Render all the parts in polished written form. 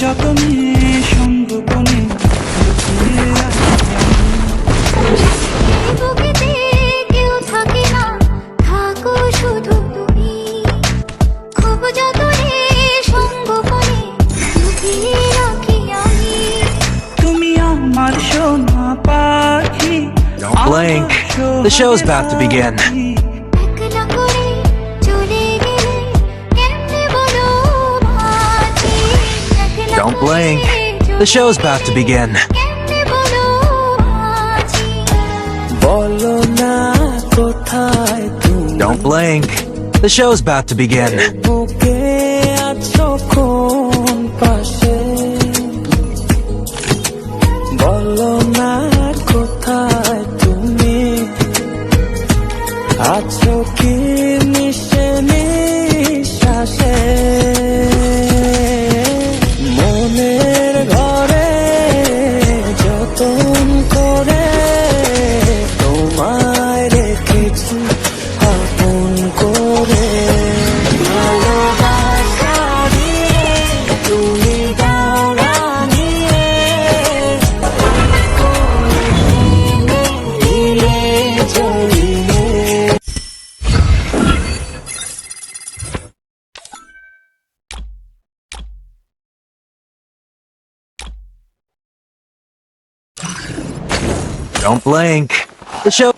যতনে সঙ্গোপনে লুকিয়ে রাখি এই বুকেতে কেউ থাকে না, থাকো শুধু তুমি। খুব যতনে সঙ্গোপনে লুকিয়ে রাখি আমি। তুমি আমার সোনা পাখি। Don't blink. The show's about to begin. একলা করে চলে গেলে কেমনে বলো বাঁচি। একলা Don't করে blink. চলে The show's about to begin. কেমনে বলো বাঁচি। বলো না কোথায় তুমি Don't blink. The show's about to begin. বুকে আছো কোন পাশে বলো না কোথায় তুমি আছো কি মিশে নিঃশ্বাসে মনের ঘরে যতন করে তোমায় রেখেছি আপন করে ভালোবাসা দিয়ে তুমি দাও রাঙিয়ে দিলে জড়িয়ে Don't blink. The show.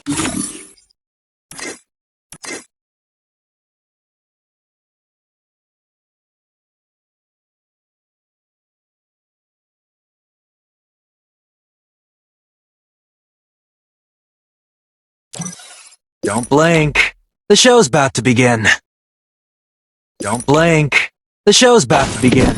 Don't blink. The show's about to begin. Don't blink. The show's about to begin.